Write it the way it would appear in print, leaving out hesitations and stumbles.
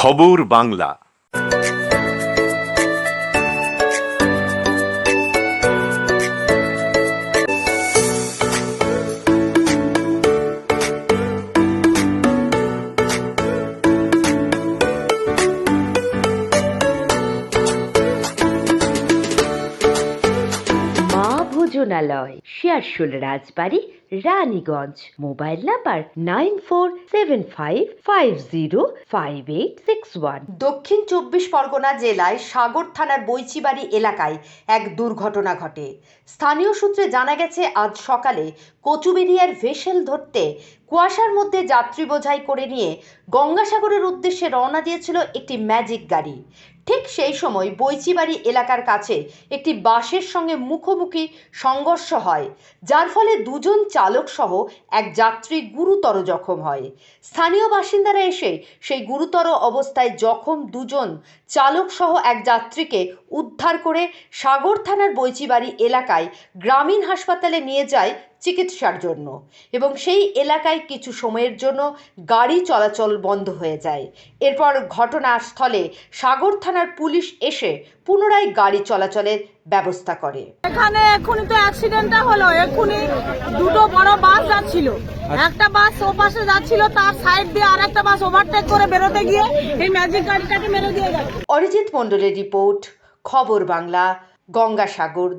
খবর বাংলা। ভোজনালয়, Searsole Rajbari, Raniganj. Mobile number 9475505861। দক্ষিণ 24 পরগনা জেলায় সাগর থানার বৈচিবাড়ি এলাকায় এক দুর্ঘটনা ঘটে। স্থানীয় সূত্রে জানা গেছে, আজ সকালে কচুবেড়িয়ার ভেসেল ধরতে কুয়াশার মধ্যে যাত্রী বোঝাই করে নিয়ে গঙ্গাসাগরের উদ্দেশ্যে রওনা দিয়েছিল একটি ম্যাজিক গাড়ি। ঠিক সেই সময় বৈচিবাড়ি এলাকার কাছে একটি বাসের সঙ্গে মুখোমুখি সংঘর্ষ হয়, যার ফলে দুজন চালক সহ এক যাত্রী গুরুতর জখম হয়। স্থানীয় বাসিন্দারা এসে সেই গুরুতর অবস্থায় জখম দুজন চালক সহ এক যাত্রীকে উদ্ধার করে সাগর থানার বৈচিবাড়ি এলাকায় গ্রামীণ হাসপাতালে নিয়ে যায় চিকিৎসার জন্য, এবং সেই এলাকায় কিছু সময়ের জন্য গাড়ি চলাচল বন্ধ হয়ে যায়। এরপর ঘটনাস্থলে সাগর থানার পুলিশ এসে পুনরায় গাড়ি চলাচলের ব্যবস্থা করে। এখানে এক্ষুনি তো অ্যাক্সিডেন্টটা হলো। এক্ষুনি দুটো বড় বাস যাচ্ছিল, একটা বাস ও পাশে যাচ্ছিল, তার সাইড দিয়ে আর একটা বাস ওভারটেক করে বেরোতে গিয়ে এই ম্যাজিক গাড়িটাকে মেরে দিয়ে গেল। অরিজিৎ মণ্ডলের রিপোর্ট, খবর বাংলা, গঙ্গাসাগর।